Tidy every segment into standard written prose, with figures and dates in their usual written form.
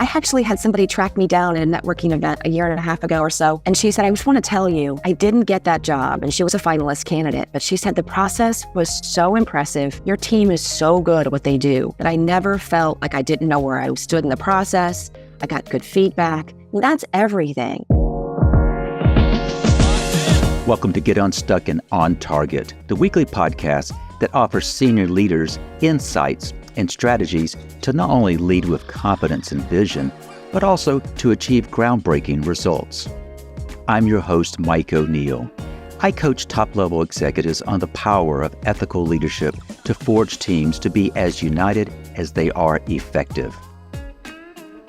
I actually had somebody track me down at a networking event a year and a half ago or so. And she said, I just want to tell you, I didn't get that job. And she was a finalist candidate. But she said the process was so impressive. Your team is so good at what they do that I never felt like I didn't know where I stood in the process. I got good feedback. And that's everything. Welcome to Get Unstuck and On Target, the weekly podcast that offers senior leaders insights and strategies to not only lead with confidence and vision, but also to achieve groundbreaking results. I'm your host, Mike O'Neill. I coach top-level executives on the power of ethical leadership to forge teams to be as united as they are effective.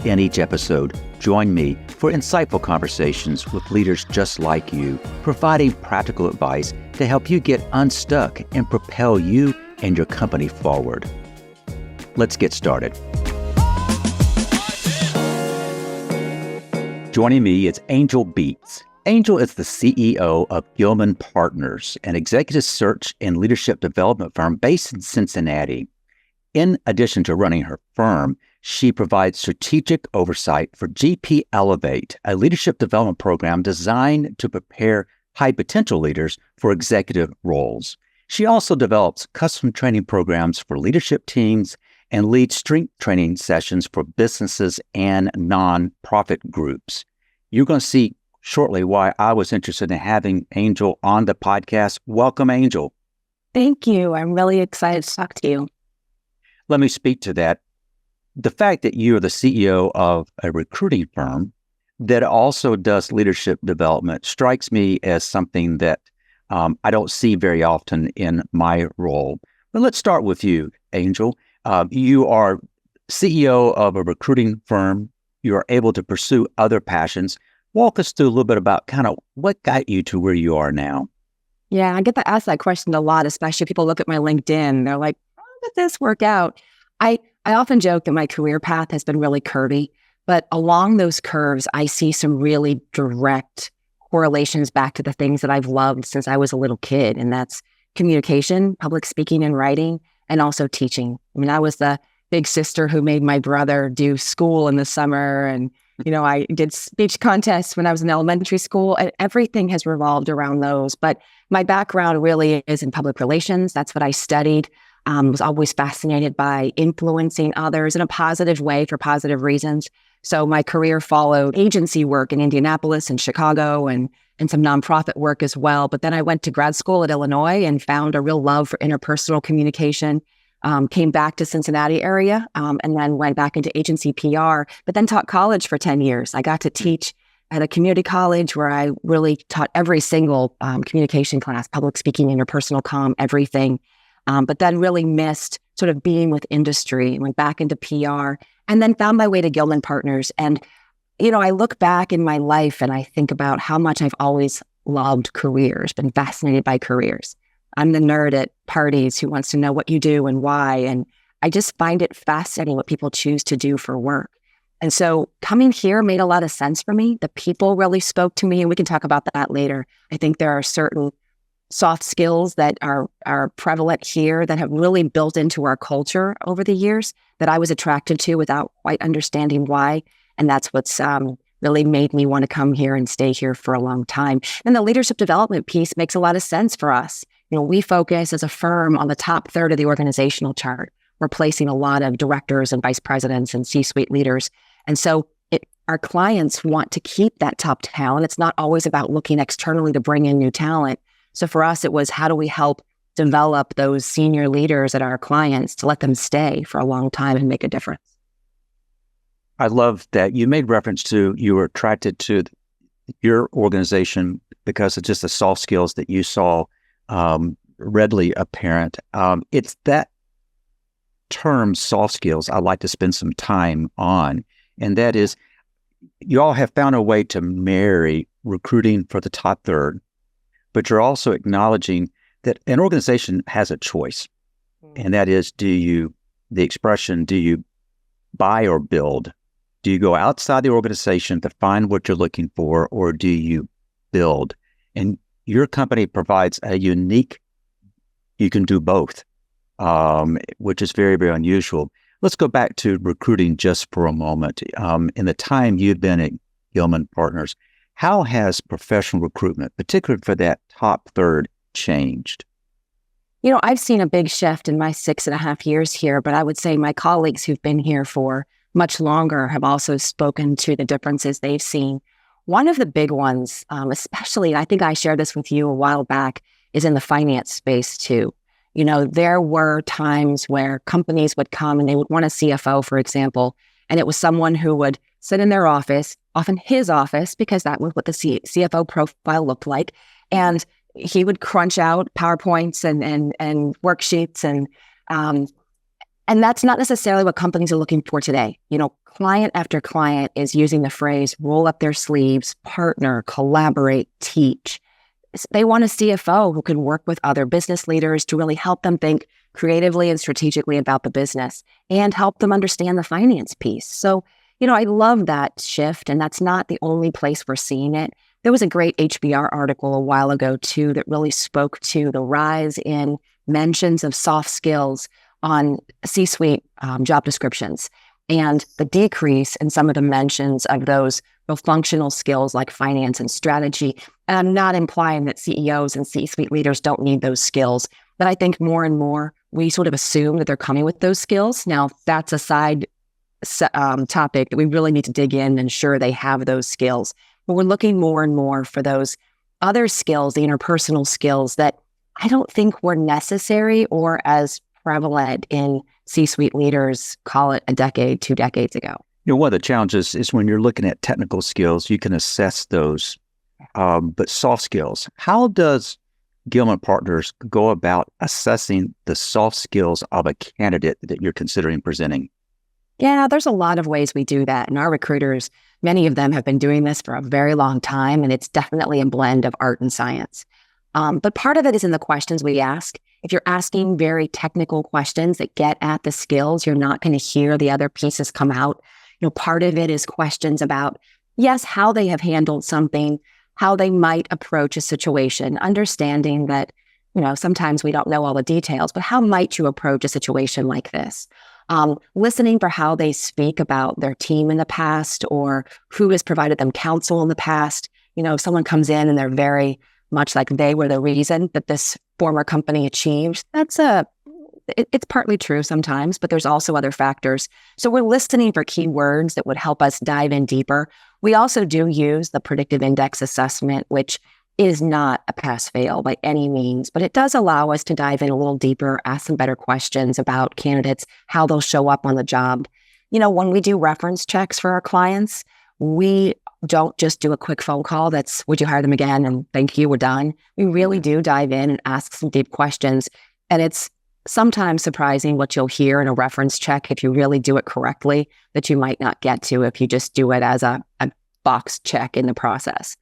In each episode, join me for insightful conversations with leaders just like you, providing practical advice to help you get unstuck and propel you and your company forward. Let's get started. Joining me is Angel Beets. Angel is the CEO of Gilman Partners, an executive search and leadership development firm based in Cincinnati. In addition to running her firm, she provides strategic oversight for GP Elevate, a leadership development program designed to prepare high-potential leaders for executive roles. She also develops custom training programs for leadership teams and leads strength training sessions for businesses and nonprofit groups. You're going to see shortly why I was interested in having Angel on the podcast. Welcome, Angel. Thank you. I'm really excited to talk to you. Let me speak to that. The fact that you're the CEO of a recruiting firm that also does leadership development strikes me as something that I don't see very often in my role. But let's start with you, Angel. You are CEO of a recruiting firm. You are able to pursue other passions. Walk us through a little bit about kind of what got you to where you are now. Yeah, I get asked that question a lot, especially people look at my LinkedIn. They're like, how did this work out? I often joke that my career path has been really curvy, but along those curves, I see some really direct correlations back to the things that I've loved since I was a little kid, and that's communication, public speaking and writing, and also teaching. I mean, I was the big sister who made my brother do school in the summer, and I did speech contests when I was in elementary school, and everything has revolved around those. But my background really is in public relations. That's what I studied. Was always fascinated by influencing others in a positive way for positive reasons. So my career followed agency work in Indianapolis and Chicago and some nonprofit work as well. But then I went to grad school at Illinois and found a real love for interpersonal communication. Came back to Cincinnati area and then went back into agency PR, but then taught college for 10 years. I got to teach at a community college where I really taught every single communication class, public speaking, interpersonal comm, everything. But then really missed sort of being with industry, went back into PR, and then found my way to Gilman Partners. And, I look back in my life and I think about how much I've always loved careers, been fascinated by careers. I'm the nerd at parties who wants to know what you do and why. And I just find it fascinating what people choose to do for work. And so coming here made a lot of sense for me. The people really spoke to me, and we can talk about that later. I think there are certain soft skills that are prevalent here that have really built into our culture over the years that I was attracted to without quite understanding why. And that's what's really made me want to come here and stay here for a long time. And the leadership development piece makes a lot of sense for us. We focus as a firm on the top third of the organizational chart. We're placing a lot of directors and vice presidents and C-suite leaders. And so our clients want to keep that top talent. It's not always about looking externally to bring in new talent. So for us, it was how do we help develop those senior leaders at our clients to let them stay for a long time and make a difference. I love that you made reference to you were attracted to your organization because of just the soft skills that you saw readily apparent. It's that term, soft skills, I like to spend some time on, and that is you all have found a way to marry recruiting for the top third, but you're also acknowledging that an organization has a choice. And that is, do you buy or build? Do you go outside the organization to find what you're looking for, or do you build? And your company provides you can do both, which is very, very unusual. Let's go back to recruiting just for a moment. In the time you've been at Gilman Partners, how has professional recruitment, particularly for that top third, changed? I've seen a big shift in my 6.5 years here, but I would say my colleagues who've been here for much longer have also spoken to the differences they've seen. One of the big ones, especially, and I think I shared this with you a while back, is in the finance space too. There were times where companies would come and they would want a CFO, for example, and it was someone who would sit in their office, often his office, because that was what the CFO profile looked like. And he would crunch out PowerPoints and worksheets. And that's not necessarily what companies are looking for today. Client after client is using the phrase, roll up their sleeves, partner, collaborate, teach. They want a CFO who can work with other business leaders to really help them think creatively and strategically about the business and help them understand the finance piece. So, I love that shift, and that's not the only place we're seeing it. There was a great HBR article a while ago, too, that really spoke to the rise in mentions of soft skills on C-suite job descriptions and the decrease in some of the mentions of those real functional skills like finance and strategy. And I'm not implying that CEOs and C-suite leaders don't need those skills, but I think more and more we sort of assume that they're coming with those skills. Now, that's a side topic that we really need to dig in and ensure they have those skills. But we're looking more and more for those other skills, the interpersonal skills that I don't think were necessary or as prevalent in C-suite leaders, call it a decade, 2 decades ago. One of the challenges is when you're looking at technical skills, you can assess those, but soft skills, how does Gilman Partners go about assessing the soft skills of a candidate that you're considering presenting? Yeah, there's a lot of ways we do that. And our recruiters, many of them have been doing this for a very long time, and it's definitely a blend of art and science. But part of it is in the questions we ask. If you're asking very technical questions that get at the skills, you're not going to hear the other pieces come out. Part of it is questions about, yes, how they have handled something, how they might approach a situation, understanding that, sometimes we don't know all the details, but how might you approach a situation like this? Listening for how they speak about their team in the past or who has provided them counsel in the past. If someone comes in and they're very much like they were the reason that this former company achieved, it's partly true sometimes, but there's also other factors. So we're listening for keywords that would help us dive in deeper. We also do use the predictive index assessment, which is not a pass-fail by any means, but it does allow us to dive in a little deeper, ask some better questions about candidates, how they'll show up on the job. When we do reference checks for our clients, we don't just do a quick phone call that's, would you hire them again? And thank you, we're done. We really do dive in and ask some deep questions. And it's sometimes surprising what you'll hear in a reference check if you really do it correctly that you might not get to if you just do it as a box check in the process.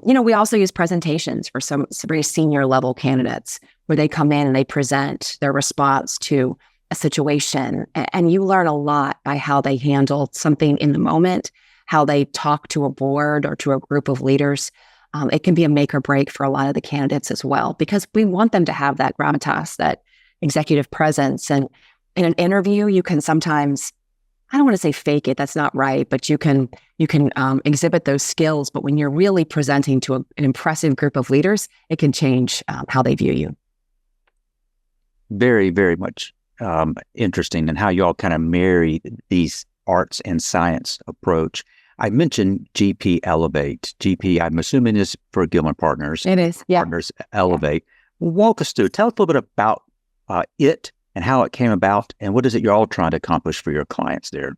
We also use presentations for some very senior level candidates where they come in and they present their response to a situation. And you learn a lot by how they handle something in the moment, how they talk to a board or to a group of leaders. It can be a make or break for a lot of the candidates as well, because we want them to have that gravitas, that executive presence. And in an interview, you can sometimes, I don't want to say fake it, that's not right, but you can exhibit those skills. But when you're really presenting to an impressive group of leaders, it can change how they view you. Very, very much interesting, and how you all kind of marry these arts and science approach. I mentioned GP Elevate. GP, I'm assuming, is for Gilman Partners. It is, yeah. Partners Elevate. Yeah. Walk us through. Tell us a little bit about it and how it came about, and what is it you're all trying to accomplish for your clients there?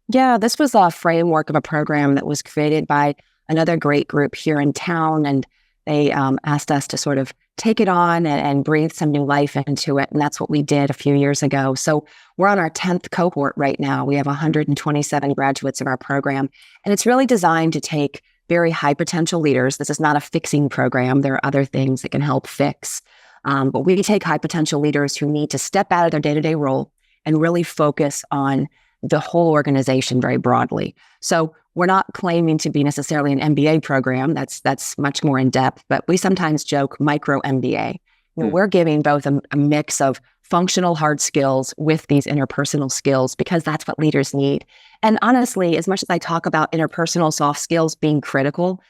Yeah, this was a framework of a program that was created by another great group here in town, and they asked us to sort of take it on and breathe some new life into it, and that's what we did a few years ago. So we're on our 10th cohort right now. We have 127 graduates of our program, and it's really designed to take very high potential leaders. This is not a fixing program. There are other things that can help fix. But we take high potential leaders who need to step out of their day-to-day role and really focus on the whole organization very broadly. So we're not claiming to be necessarily an MBA program. That's much more in depth, but we sometimes joke micro MBA. We're giving both a mix of functional hard skills with these interpersonal skills, because that's what leaders need. And honestly, as much as I talk about interpersonal soft skills being critical,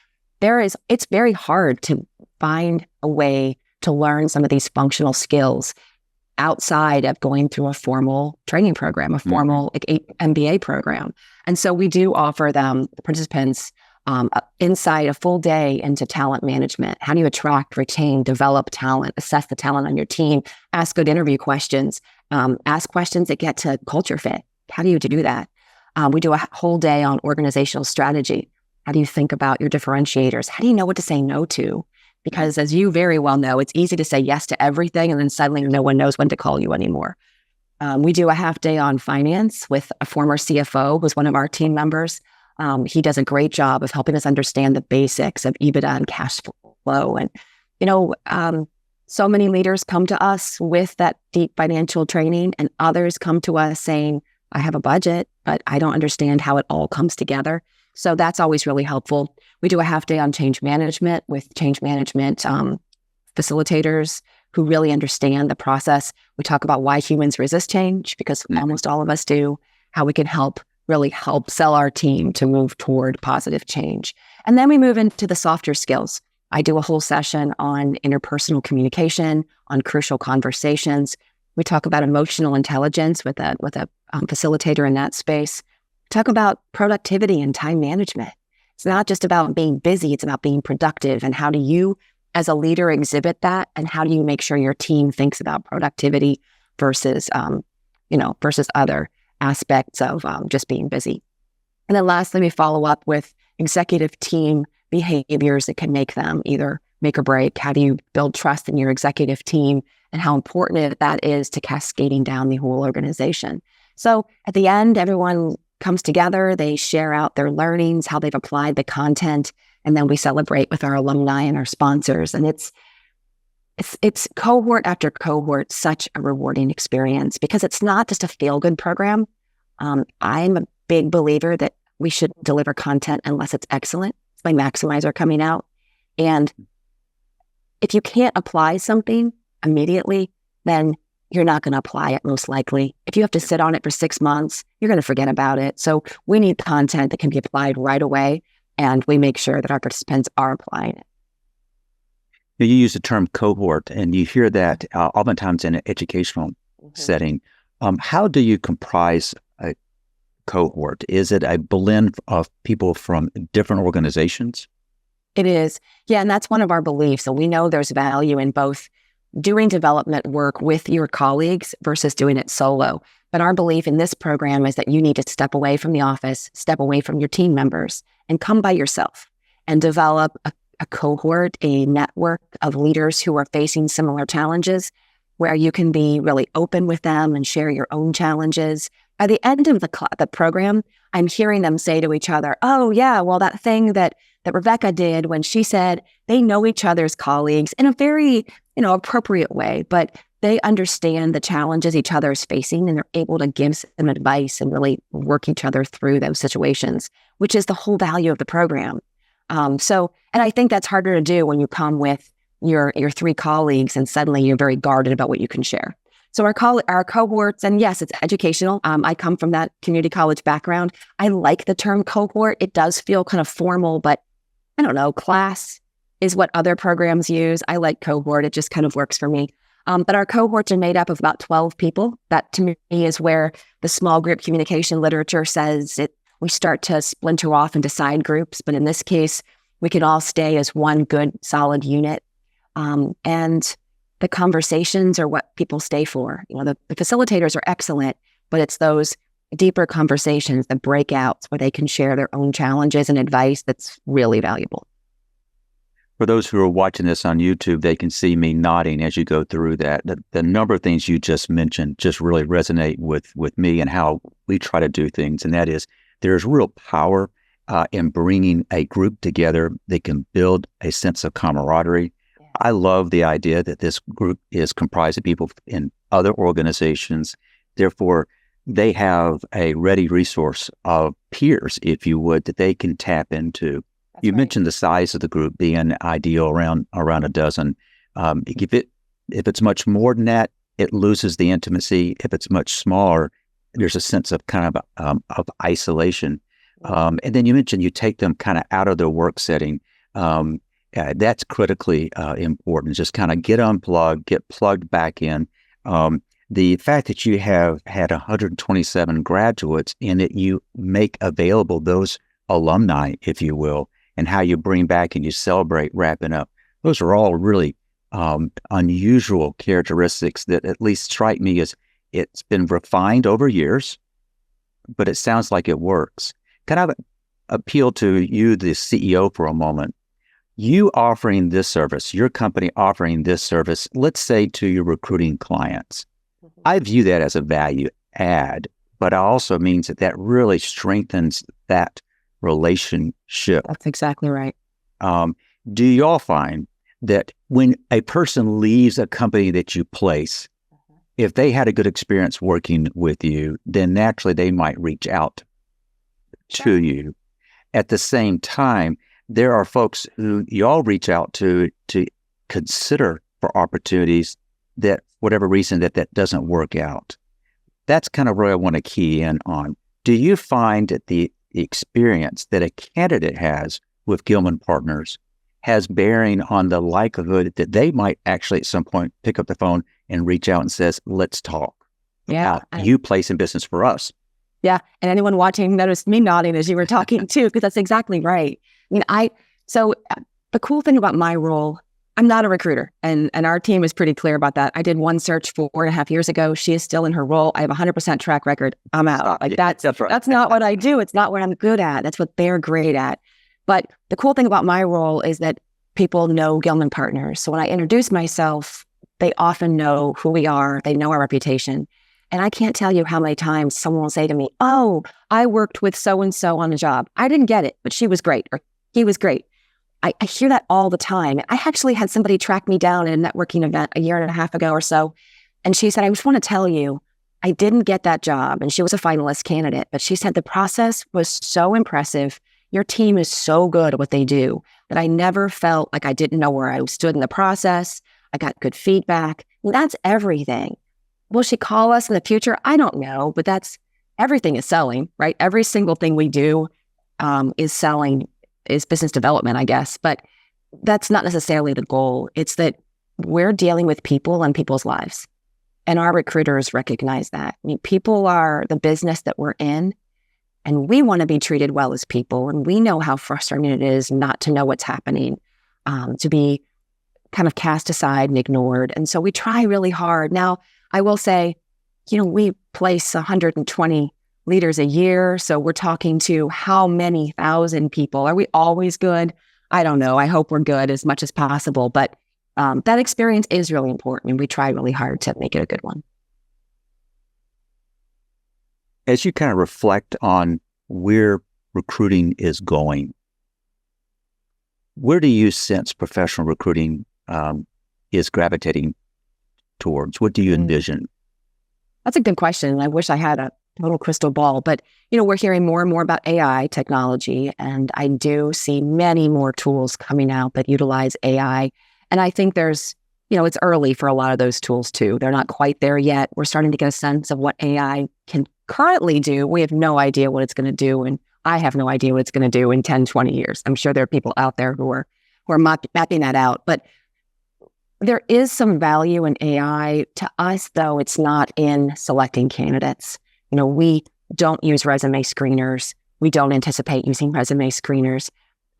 it's very hard to find a way to learn some of these functional skills outside of going through a formal training program, a formal MBA program. And so we do offer them, the participants, insight, a full day into talent management. How do you attract, retain, develop talent, assess the talent on your team, ask good interview questions, ask questions that get to culture fit. How do you do that? We do a whole day on organizational strategy. How do you think about your differentiators? How do you know what to say no to? Because as you very well know, it's easy to say yes to everything and then suddenly no one knows when to call you anymore. We do a half day on finance with a former CFO who's one of our team members. He does a great job of helping us understand the basics of EBITDA and cash flow. And, so many leaders come to us with that deep financial training, and others come to us saying, I have a budget, but I don't understand how it all comes together. So that's always really helpful. We do a half day on change management with change management facilitators who really understand the process. We talk about why humans resist change, because almost all of us do, how we can really help sell our team to move toward positive change. And then we move into the softer skills. I do a whole session on interpersonal communication, on crucial conversations. We talk about emotional intelligence with a facilitator in that space. Talk about productivity and time management. It's not just about being busy, it's about being productive. And how do you, as a leader, exhibit that? And how do you make sure your team thinks about productivity versus other aspects of just being busy? And then lastly, we follow up with executive team behaviors that can make them either make or break. How do you build trust in your executive team, and how important that is to cascading down the whole organization? So at the end, everyone comes together, they share out their learnings, how they've applied the content, and then we celebrate with our alumni and our sponsors. And it's cohort after cohort, such a rewarding experience, because it's not just a feel-good program. I'm a big believer that we should deliver content unless it's excellent. It's my maximizer coming out. And if you can't apply something immediately, then you're not going to apply it most likely. If you have to sit on it for 6 months, you're going to forget about it. So we need content that can be applied right away, and we make sure that our participants are applying it. You use the term cohort, and you hear that oftentimes in an educational setting. How do you comprise a cohort? Is it a blend of people from different organizations? It is. Yeah, and that's one of our beliefs. And we know there's value in both doing development work with your colleagues versus doing it solo. But our belief in this program is that you need to step away from the office, step away from your team members, and come by yourself and develop a cohort, a network of leaders who are facing similar challenges, where you can be really open with them and share your own challenges. At the end of the program, I'm hearing them say to each other, oh yeah, well, that thing that Rebecca did when she said they know each other's colleagues in a very, appropriate way, but they understand the challenges each other is facing, and they're able to give some advice and really work each other through those situations, which is the whole value of the program. And I think that's harder to do when you come with your 3 colleagues and suddenly you're very guarded about what you can share. So our cohorts, and yes, it's educational. I come from that community college background. I like the term cohort. It does feel kind of formal, but I don't know, class is what other programs use. I like cohort. It just kind of works for me. But our cohorts are made up of about 12 people. That to me is where the small group communication literature says we start to splinter off into side groups. But in this case, we can all stay as one good, solid unit. And the conversations are what people stay for. The facilitators are excellent, but it's those deeper conversations, the breakouts where they can share their own challenges and advice that's really valuable. For those who are watching this on YouTube, they can see me nodding as you go through that. The number of things you just mentioned just really resonate with me and how we try to do things. And that is, there's real power in bringing a group together that can build a sense of camaraderie. Yeah. I love the idea that this group is comprised of people in other organizations. Therefore, they have a ready resource of peers, if you would, that they can tap into. You mentioned the size of the group being ideal around a dozen. If it's much more than that, it loses the intimacy. If it's much smaller, there's a sense of kind of isolation. And then you mentioned you take them kind of out of their work setting. That's critically important. Just kind of get unplugged, get plugged back in. The fact that you have had 127 graduates and that you make available those alumni, if you will, and how you bring back and you celebrate wrapping up, those are all really unusual characteristics that at least strike me as it's been refined over years, but it sounds like it works. Can I appeal to you, the CEO, for a moment? You offering this service, your company offering this service, let's say to your recruiting clients. I view that as a value add, but it also means that that really strengthens that relationship. That's exactly right. Do y'all find that when a person leaves a company that you place, if they had a good experience working with you, then naturally they might reach out to you. At the same time, there are folks who y'all reach out to consider for opportunities that, whatever reason, that doesn't work out. That's kind of where I want to key in on. Do you find that the experience that a candidate has with Gilman Partners has bearing on the likelihood that they might actually at some point pick up the phone and reach out and says, let's talk about you placing business for us? Yeah. And anyone watching noticed me nodding as you were talking too, because that's exactly right. So the cool thing about my role, I'm not a recruiter, and our team is pretty clear about that. I did one search 4.5 years ago. She is still in her role. I have 100% track record. I'm out. That's right. That's not what I do. It's not what I'm good at. That's what they're great at. But the cool thing about my role is that people know Gilman Partners. So when I introduce myself, they often know who we are. They know our reputation. And I can't tell you how many times someone will say to me, oh, I worked with so-and-so on a job. I didn't get it, but she was great, or he was great. I hear that all the time. I actually had somebody track me down at a networking event 1.5 years ago or so. And she said, I just want to tell you, I didn't get that job. And she was a finalist candidate. But she said the process was so impressive. Your team is so good at what they do that I never felt like I didn't know where I stood in the process. I got good feedback. And that's everything. Will she call us in the future? I don't know. But that's everything is selling, right? Every single thing we do is selling. Is business development, I guess, but that's not necessarily the goal. It's that we're dealing with people and people's lives, and our recruiters recognize that. I mean, people are the business that we're in, and we want to be treated well as people, and we know how frustrating it is not to know what's happening, to be kind of cast aside and ignored, and so we try really hard. Now, I will say, we place 120 leaders a year. So we're talking to how many thousand people? Are we always good? I don't know. I hope we're good as much as possible. But that experience is really important. And we try really hard to make it a good one. As you kind of reflect on where recruiting is going, where do you sense professional recruiting is gravitating towards? What do you envision? That's a good question. I wish I had a total crystal ball, but we're hearing more and more about AI technology, and I do see many more tools coming out that utilize AI. And I think there's, it's early for a lot of those tools too. They're not quite there yet. We're starting to get a sense of what AI can currently do. We have no idea what it's going to do, and I have no idea what it's going to do in 10, 20 years. I'm sure there are people out there who are mapping that out, but there is some value in AI. To us, though, it's not in selecting candidates. We don't use resume screeners. We don't anticipate using resume screeners.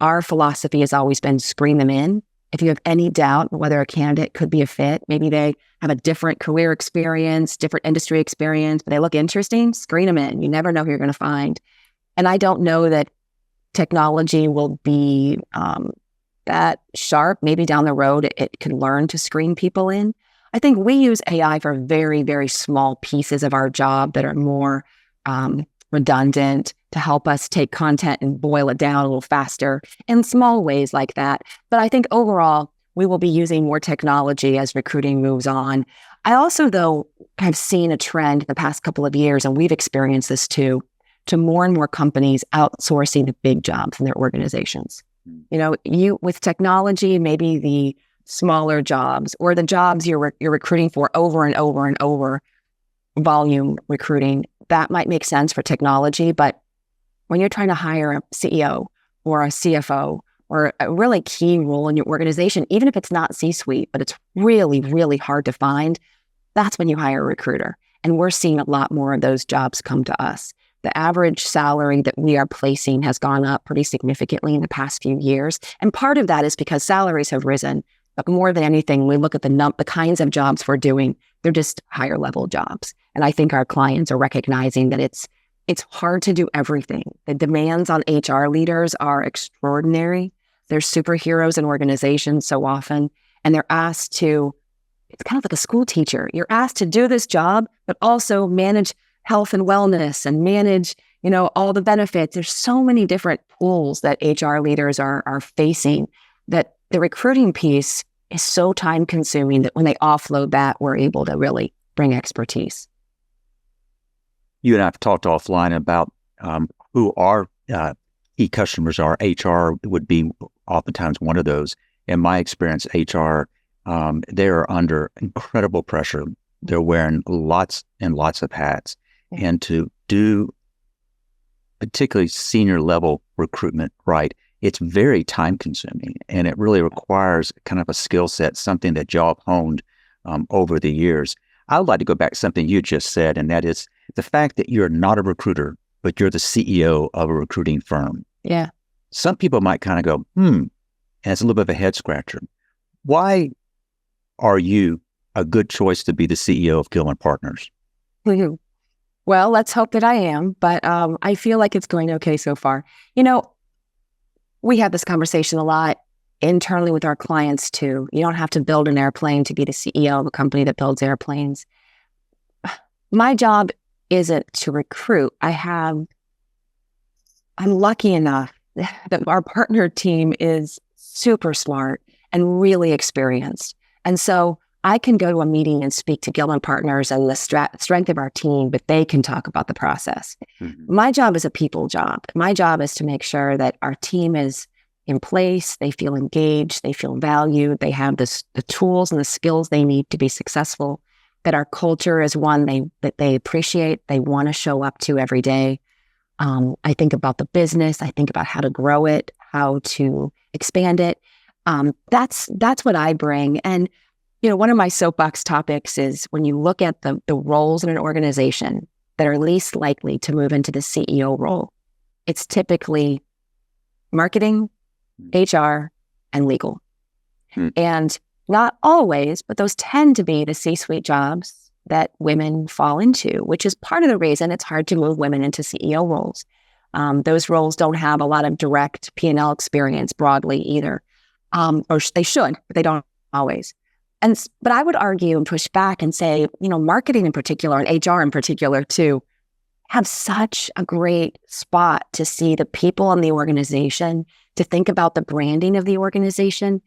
Our philosophy has always been screen them in. If you have any doubt whether a candidate could be a fit, maybe they have a different career experience, different industry experience, but they look interesting, screen them in. You never know who you're going to find. And I don't know that technology will be that sharp. Maybe down the road, it can learn to screen people in. I think we use AI for very, very small pieces of our job that are more redundant to help us take content and boil it down a little faster in small ways like that. But I think overall, we will be using more technology as recruiting moves on. I also, though, have seen a trend in the past couple of years, and we've experienced this too, to more and more companies outsourcing the big jobs in their organizations. With technology, maybe the smaller jobs or the jobs you're recruiting for over and over and over, volume recruiting, that might make sense for technology. But when you're trying to hire a CEO or a CFO or a really key role in your organization, even if it's not C-suite, but it's really, really hard to find, that's when you hire a recruiter. And we're seeing a lot more of those jobs come to us. The average salary that we are placing has gone up pretty significantly in the past few years. And part of that is because salaries have risen. But more than anything, we look at the kinds of jobs we're doing, they're just higher level jobs. And I think our clients are recognizing that it's hard to do everything. The demands on HR leaders are extraordinary. They're superheroes in organizations so often, and they're asked to, it's kind of like a school teacher. You're asked to do this job, but also manage health and wellness and manage, all the benefits. There's so many different pools that HR leaders are facing that the recruiting piece is so time consuming that when they offload that, we're able to really bring expertise. You and I have talked offline about who our key customers are. HR would be oftentimes one of those. In my experience, HR, they're under incredible pressure. They're wearing lots and lots of hats. Yeah. And to do particularly senior level recruitment right, it's very time consuming, and it really requires kind of a skill set, something that y'all have honed over the years. I would like to go back to something you just said, and that is the fact that you're not a recruiter, but you're the CEO of a recruiting firm. Yeah. Some people might kind of go, and it's a little bit of a head scratcher. Why are you a good choice to be the CEO of Gilman Partners? Well, let's hope that I am, but I feel like it's going okay so far. We have this conversation a lot internally with our clients too. You don't have to build an airplane to be the CEO of a company that builds airplanes. My job isn't to recruit. I'm lucky enough that our partner team is super smart and really experienced. And so I can go to a meeting and speak to Gilman Partners and the strength of our team, but they can talk about the process. Mm-hmm. My job is a people job. My job is to make sure that our team is in place, they feel engaged, they feel valued, they have the tools and the skills they need to be successful, that our culture is one that they appreciate, they want to show up to every day. I think about the business, I think about how to grow it, how to expand it. That's what I bring. And one of my soapbox topics is when you look at the roles in an organization that are least likely to move into the CEO role, it's typically marketing, HR, and legal. And not always, but those tend to be the C-suite jobs that women fall into, which is part of the reason it's hard to move women into CEO roles. Those roles don't have a lot of direct P&L experience broadly either, or they should, but they don't always. But I would argue and push back and say, marketing in particular and HR in particular too, have such a great spot to see the people in the organization, to think about the branding of the organization.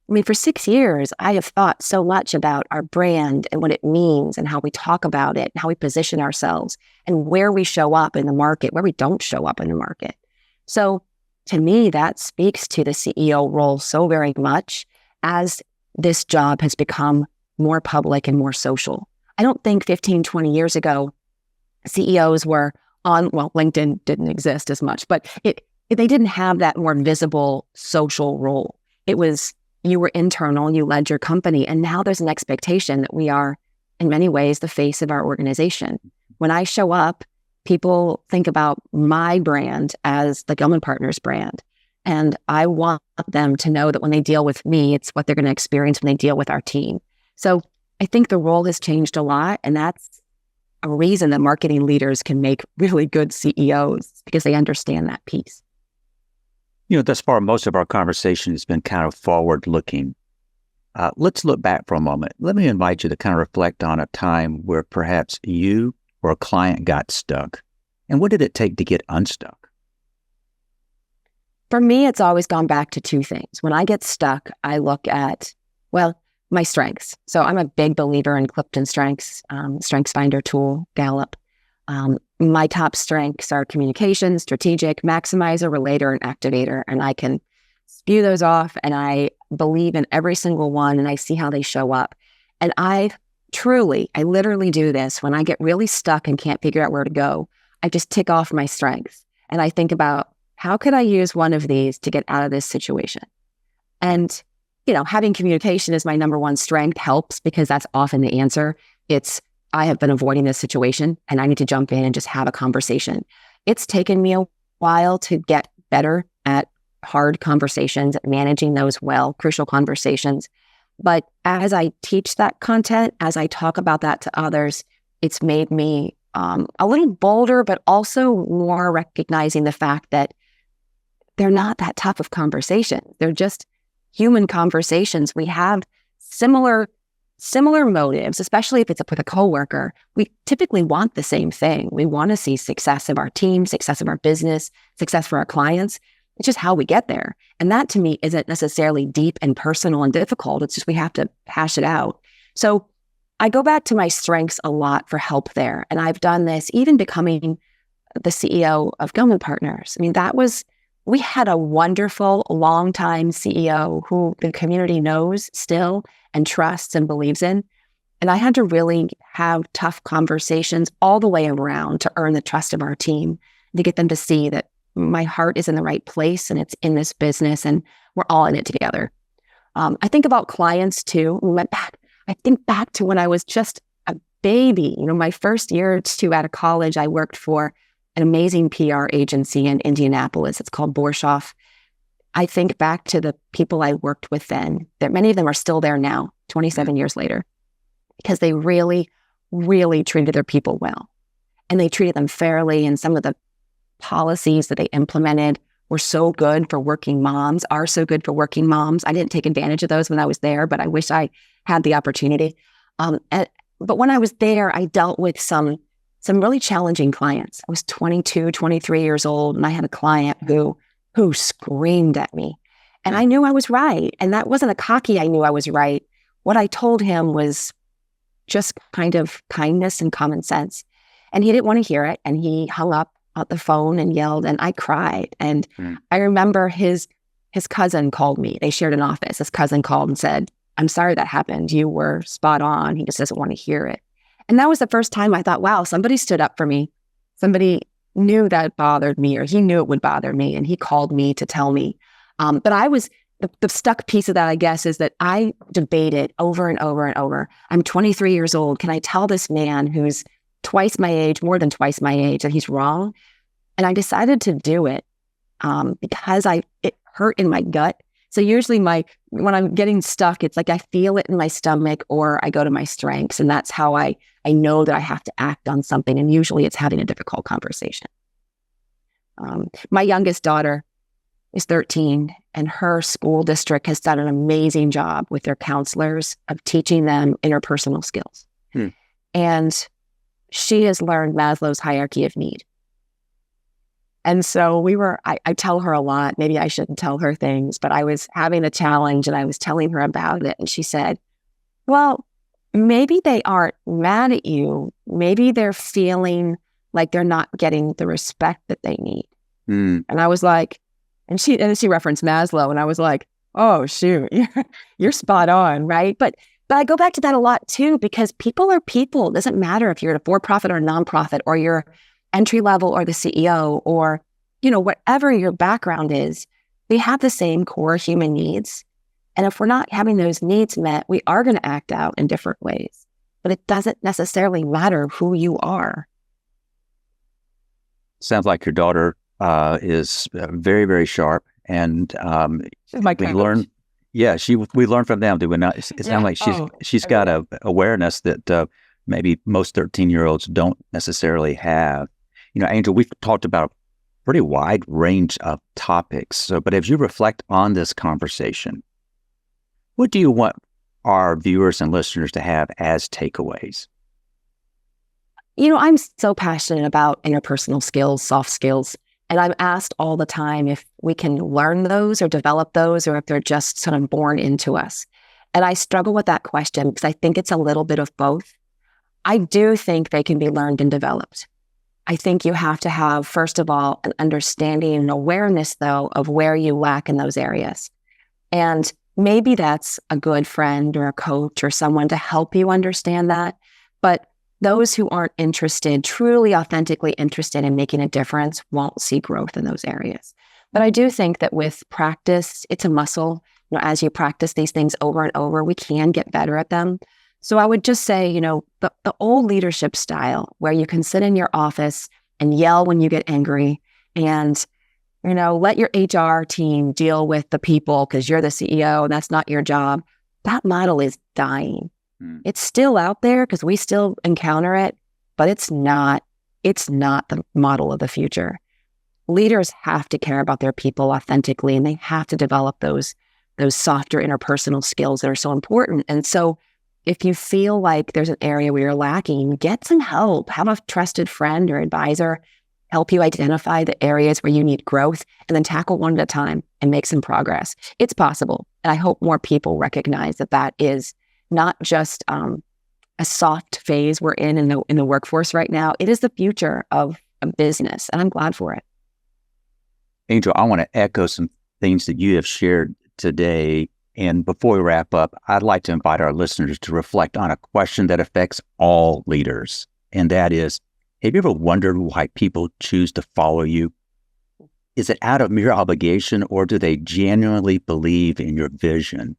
I mean, for 6 years, I have thought so much about our brand and what it means and how we talk about it, and how we position ourselves and where we show up in the market, where we don't show up in the market. So to me, that speaks to the CEO role so very much as this job has become more public and more social. I don't think 15, 20 years ago, CEOs were LinkedIn didn't exist as much, but they didn't have that more visible social role. It was, you were internal, you led your company, and now there's an expectation that we are, in many ways, the face of our organization. When I show up, people think about my brand as the Gilman Partners brand. And I want them to know that when they deal with me, it's what they're going to experience when they deal with our team. So I think the role has changed a lot. And that's a reason that marketing leaders can make really good CEOs, because they understand that piece. Thus far, most of our conversation has been kind of forward-looking. Let's look back for a moment. Let me invite you to kind of reflect on a time where perhaps you or a client got stuck. And what did it take to get unstuck? For me, it's always gone back to two things. When I get stuck, I look at, my strengths. So I'm a big believer in Clifton Strengths, Strengths Finder tool, Gallup. My top strengths are communication, strategic, maximizer, relator, and activator. And I can spew those off and I believe in every single one and I see how they show up. And I literally do this when I get really stuck and can't figure out where to go. I just tick off my strengths and I think about how could I use one of these to get out of this situation? And, having communication as my number one strength helps because that's often the answer. It's, I have been avoiding this situation and I need to jump in and just have a conversation. It's taken me a while to get better at hard conversations, managing those well, crucial conversations. But as I teach that content, as I talk about that to others, it's made me a little bolder, but also more recognizing the fact that they're not that tough of conversation. They're just human conversations. We have similar motives, especially if it's with a coworker. We typically want the same thing. We want to see success of our team, success of our business, success for our clients. It's just how we get there. And that to me isn't necessarily deep and personal and difficult. It's just we have to hash it out. So I go back to my strengths a lot for help there. And I've done this even becoming the CEO of Gilman Partners. I mean, we had a wonderful longtime CEO who the community knows still and trusts and believes in. And I had to really have tough conversations all the way around to earn the trust of our team, to get them to see that my heart is in the right place and it's in this business and we're all in it together. I think about clients too. I think back to when I was just a baby. My first year or two out of college, I worked for an amazing PR agency in Indianapolis. It's called Borshoff. I think back to the people I worked with then, that many of them are still there now, 27 years later, because they really, really treated their people well. And they treated them fairly. And some of the policies that they implemented were so good for working moms, are so good for working moms. I didn't take advantage of those when I was there, but I wish I had the opportunity. But when I was there, I dealt with some really challenging clients. I was 22, 23 years old, and I had a client who screamed at me. And I knew I was right. And that wasn't a cocky, I knew I was right. What I told him was just kind of kindness and common sense. And he didn't want to hear it. And he hung up on the phone and yelled, and I cried. And I remember his cousin called me. They shared an office. His cousin called and said, "I'm sorry that happened. You were spot on. He just doesn't want to hear it." And that was the first time I thought, wow, somebody stood up for me. Somebody knew that bothered me, or he knew it would bother me. And he called me to tell me. But I was, the stuck piece of that, I guess, is that I debated over and over and over. I'm 23 years old. Can I tell this man who's twice my age, more than twice my age, that he's wrong? And I decided to do it because it hurt in my gut. So usually when I'm getting stuck, it's like I feel it in my stomach or I go to my strengths. And that's how I know that I have to act on something. And usually it's having a difficult conversation. My youngest daughter is 13 and her school district has done an amazing job with their counselors of teaching them interpersonal skills. And she has learned Maslow's hierarchy of need. And so I tell her a lot, maybe I shouldn't tell her things, but I was having a challenge and I was telling her about it. And she said, well, maybe they aren't mad at you. Maybe they're feeling like they're not getting the respect that they need. And I was like, and she referenced Maslow and I was like, oh, shoot, you're spot on, right? But I go back to that a lot too, because people are people. It doesn't matter if you're a for-profit or a nonprofit or you're entry level or the CEO or, whatever your background is, we have the same core human needs. And if we're not having those needs met, we are going to act out in different ways. But it doesn't necessarily matter who you are. Sounds like your daughter is very, very sharp. And we learn. Yeah, we learn from them, do we not? It sounds like she's got a awareness that maybe most 13-year-olds don't necessarily have. Angel, we've talked about a pretty wide range of topics. So, but as you reflect on this conversation, what do you want our viewers and listeners to have as takeaways? I'm so passionate about interpersonal skills, soft skills, and I'm asked all the time if we can learn those or develop those or if they're just sort of born into us. And I struggle with that question because I think it's a little bit of both. I do think they can be learned and developed. I think you have to have, first of all, an understanding and awareness, though, of where you lack in those areas. And maybe that's a good friend or a coach or someone to help you understand that. But those who aren't interested, truly authentically interested in making a difference, won't see growth in those areas. But I do think that with practice, it's a muscle. As you practice these things over and over, we can get better at them. So I would just say, the old leadership style where you can sit in your office and yell when you get angry and, let your HR team deal with the people because you're the CEO and that's not your job. That model is dying. It's still out there because we still encounter it, but it's not the model of the future. Leaders have to care about their people authentically, and they have to develop those softer interpersonal skills that are so important. And so if you feel like there's an area where you're lacking, get some help. Have a trusted friend or advisor help you identify the areas where you need growth and then tackle one at a time and make some progress. It's possible. And I hope more people recognize that is not just a soft phase we're in the workforce right now. It is the future of a business, and I'm glad for it. Angel, I want to echo some things that you have shared today. And before we wrap up, I'd like to invite our listeners to reflect on a question that affects all leaders. And that is, have you ever wondered why people choose to follow you? Is it out of mere obligation, or do they genuinely believe in your vision?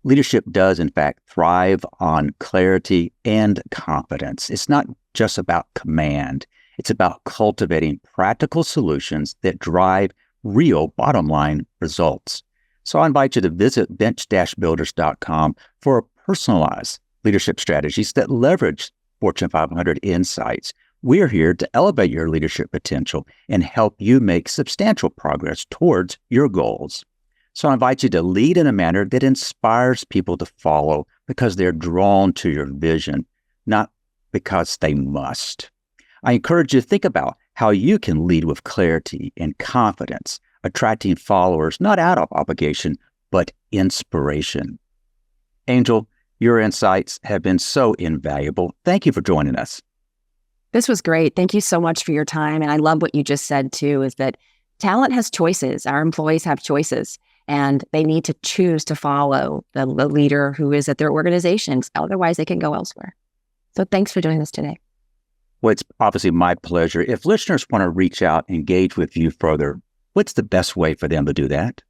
Leadership does, in fact, thrive on clarity and confidence. It's not just about command. It's about cultivating practical solutions that drive real bottom-line results. So I invite you to visit bench-builders.com for personalized leadership strategies that leverage Fortune 500 insights. We're here to elevate your leadership potential and help you make substantial progress towards your goals. So I invite you to lead in a manner that inspires people to follow because they're drawn to your vision, not because they must. I encourage you to think about how you can lead with clarity and confidence, attracting followers not out of obligation, but inspiration. Angel, your insights have been so invaluable. Thank you for joining us. This was great. Thank you so much for your time. And I love what you just said, too, is that talent has choices. Our employees have choices, and they need to choose to follow the leader who is at their organizations. Otherwise, they can go elsewhere. So thanks for doing this today. Well, it's obviously my pleasure. If listeners want to reach out, engage with you further, what's the best way for them to do that?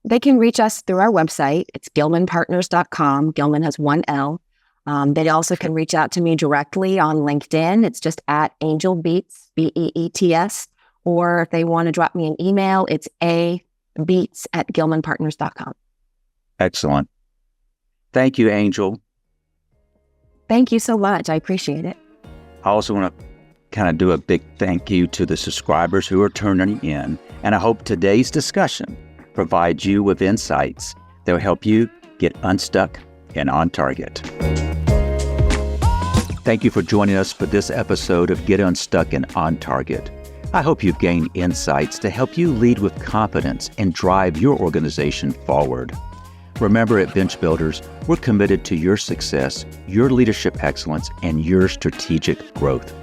They can reach us through our website. It's gilmanpartners.com. Gilman has one L. They also can reach out to me directly on LinkedIn. It's just at Angel Beets, Beets. Or if they want to drop me an email, it's abeets@gilmanpartners.com. Excellent. Thank you, Angel. Thank you so much. I appreciate it. I also want to kind of do a big thank you to the subscribers who are turning in. And I hope today's discussion provides you with insights that will help you get unstuck and on target. Thank you for joining us for this episode of Get Unstuck and On Target. I hope you've gained insights to help you lead with confidence and drive your organization forward. Remember, at Bench Builders, we're committed to your success, your leadership excellence, and your strategic growth.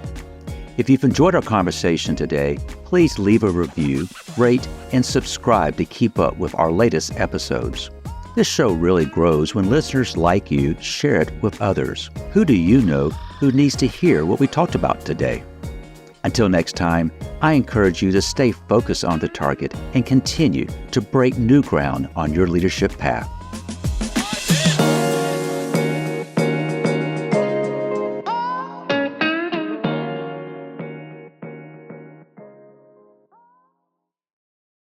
If you've enjoyed our conversation today, please leave a review, rate, and subscribe to keep up with our latest episodes. This show really grows when listeners like you share it with others. Who do you know who needs to hear what we talked about today? Until next time, I encourage you to stay focused on the target and continue to break new ground on your leadership path.